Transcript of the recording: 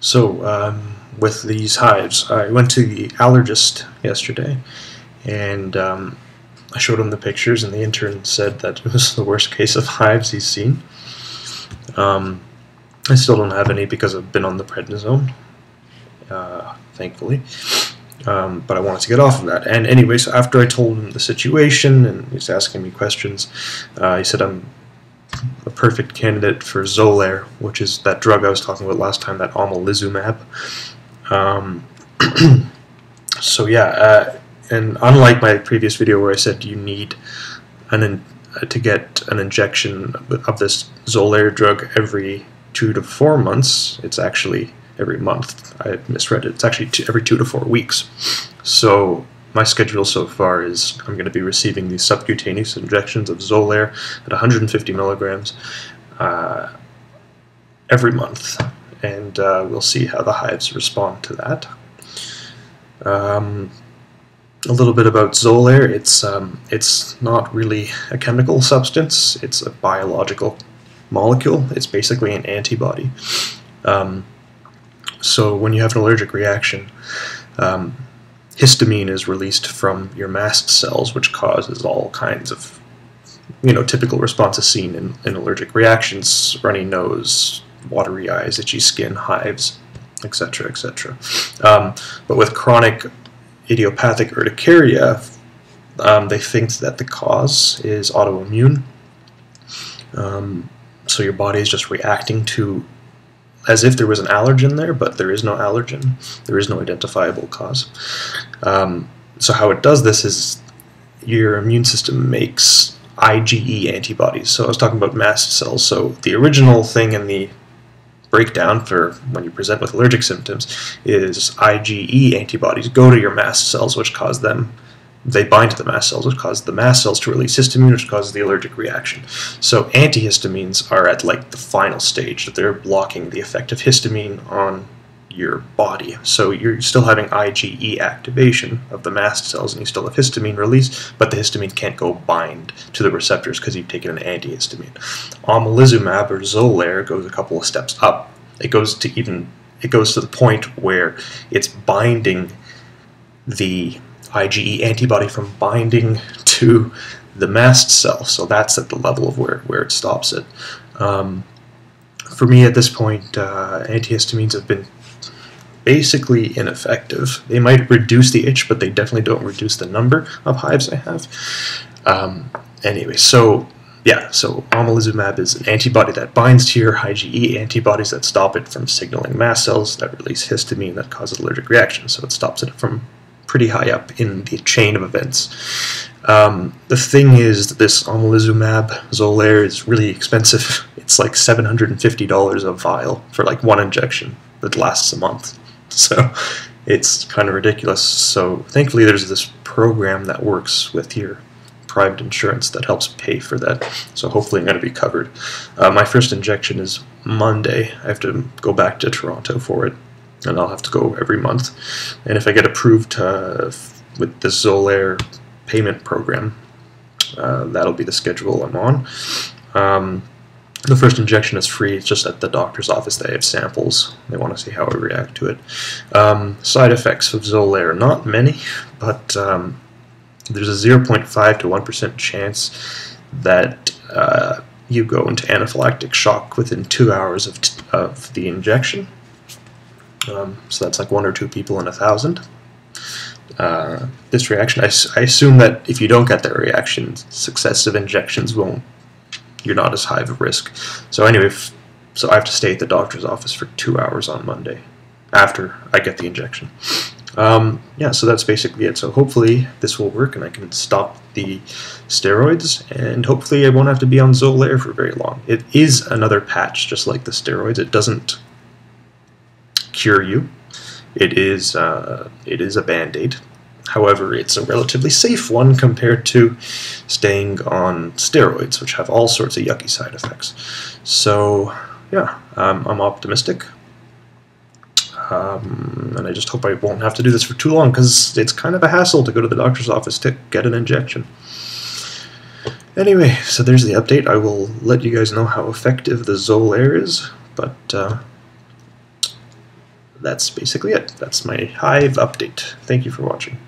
With these hives, I went to the allergist yesterday, and I showed him the pictures, and the intern said that it was the worst case of hives he's seen. I still don't have any because I've been on the prednisone, thankfully. But I wanted to get off of that. And anyway, so after I told him the situation, and he's asking me questions, he said I'm a perfect candidate for Xolair, which is that drug I was talking about last time, that omalizumab. And unlike my previous video where I said you need to get an injection of this Xolair drug every 2 to 4 months, it's actually every month. I misread it. It's actually every 2 to 4 weeks. So my schedule so far is I'm going to be receiving these subcutaneous injections of Xolair at 150 milligrams every month, and we'll see how the hives respond to that. A little bit about Xolair. It's not really a chemical substance. It's a biological molecule. It's basically an antibody. So when you have an allergic reaction, histamine is released from your mast cells, which causes all kinds of, typical responses seen in allergic reactions: runny nose, watery eyes, itchy skin, hives, etc., etc. But with chronic idiopathic urticaria, they think that the cause is autoimmune. So your body is just reacting to as if there was an allergen there, but there is no allergen. There is no identifiable cause. So how it does this is your immune system makes IgE antibodies. So I was talking about mast cells. So the original thing in the breakdown for when you present with allergic symptoms is IgE antibodies go to your mast cells, which cause them, they bind to the mast cells, which causes the mast cells to release histamine, which causes the allergic reaction. So antihistamines are at like the final stage, that they're blocking the effect of histamine on your body. So you're still having IgE activation of the mast cells, and you still have histamine release, but the histamine can't go bind to the receptors because you've taken an antihistamine. Omalizumab, or Xolair, goes a couple of steps up. It goes to the point where it's binding the IgE antibody from binding to the mast cell. So that's at the level of where it stops it. For me at this point, antihistamines have been basically ineffective. They might reduce the itch, but they definitely don't reduce the number of hives I have. Anyway, so omalizumab is an antibody that binds to your IgE antibodies that stop it from signaling mast cells that release histamine that causes allergic reactions. So it stops it from pretty high up in the chain of events. The thing is that this omalizumab Xolair is really expensive. It's like $750 a vial for like one injection that lasts a month. So it's kind of ridiculous. So thankfully there's this program that works with your private insurance that helps pay for that. So hopefully I'm going to be covered. My first injection is Monday. I have to go back to Toronto for it, and I'll have to go every month. And if I get approved with the Xolair payment program, that'll be the schedule I'm on. The first injection is free. It's just at the doctor's office. They have samples. They want to see how I react to it. Side effects of Xolair, not many, but there's a 0.5 to 1% chance that you go into anaphylactic shock within 2 hours of the injection. So that's like 1 or 2 people in 1,000. This reaction, I assume that if you don't get that reaction, successive injections you're not as high of a risk. So anyway, so I have to stay at the doctor's office for 2 hours on Monday after I get the injection. So that's basically it. So hopefully this will work and I can stop the steroids, and hopefully I won't have to be on Xolair for very long. It is another patch, just like the steroids. It doesn't cure you. It is a Band-Aid. However, it's a relatively safe one compared to staying on steroids, which have all sorts of yucky side effects. So yeah, I'm optimistic. And I just hope I won't have to do this for too long, because it's kind of a hassle to go to the doctor's office to get an injection. Anyway, so there's the update. I will let you guys know how effective the Xolair is, but that's basically it. That's my hive update. Thank you for watching.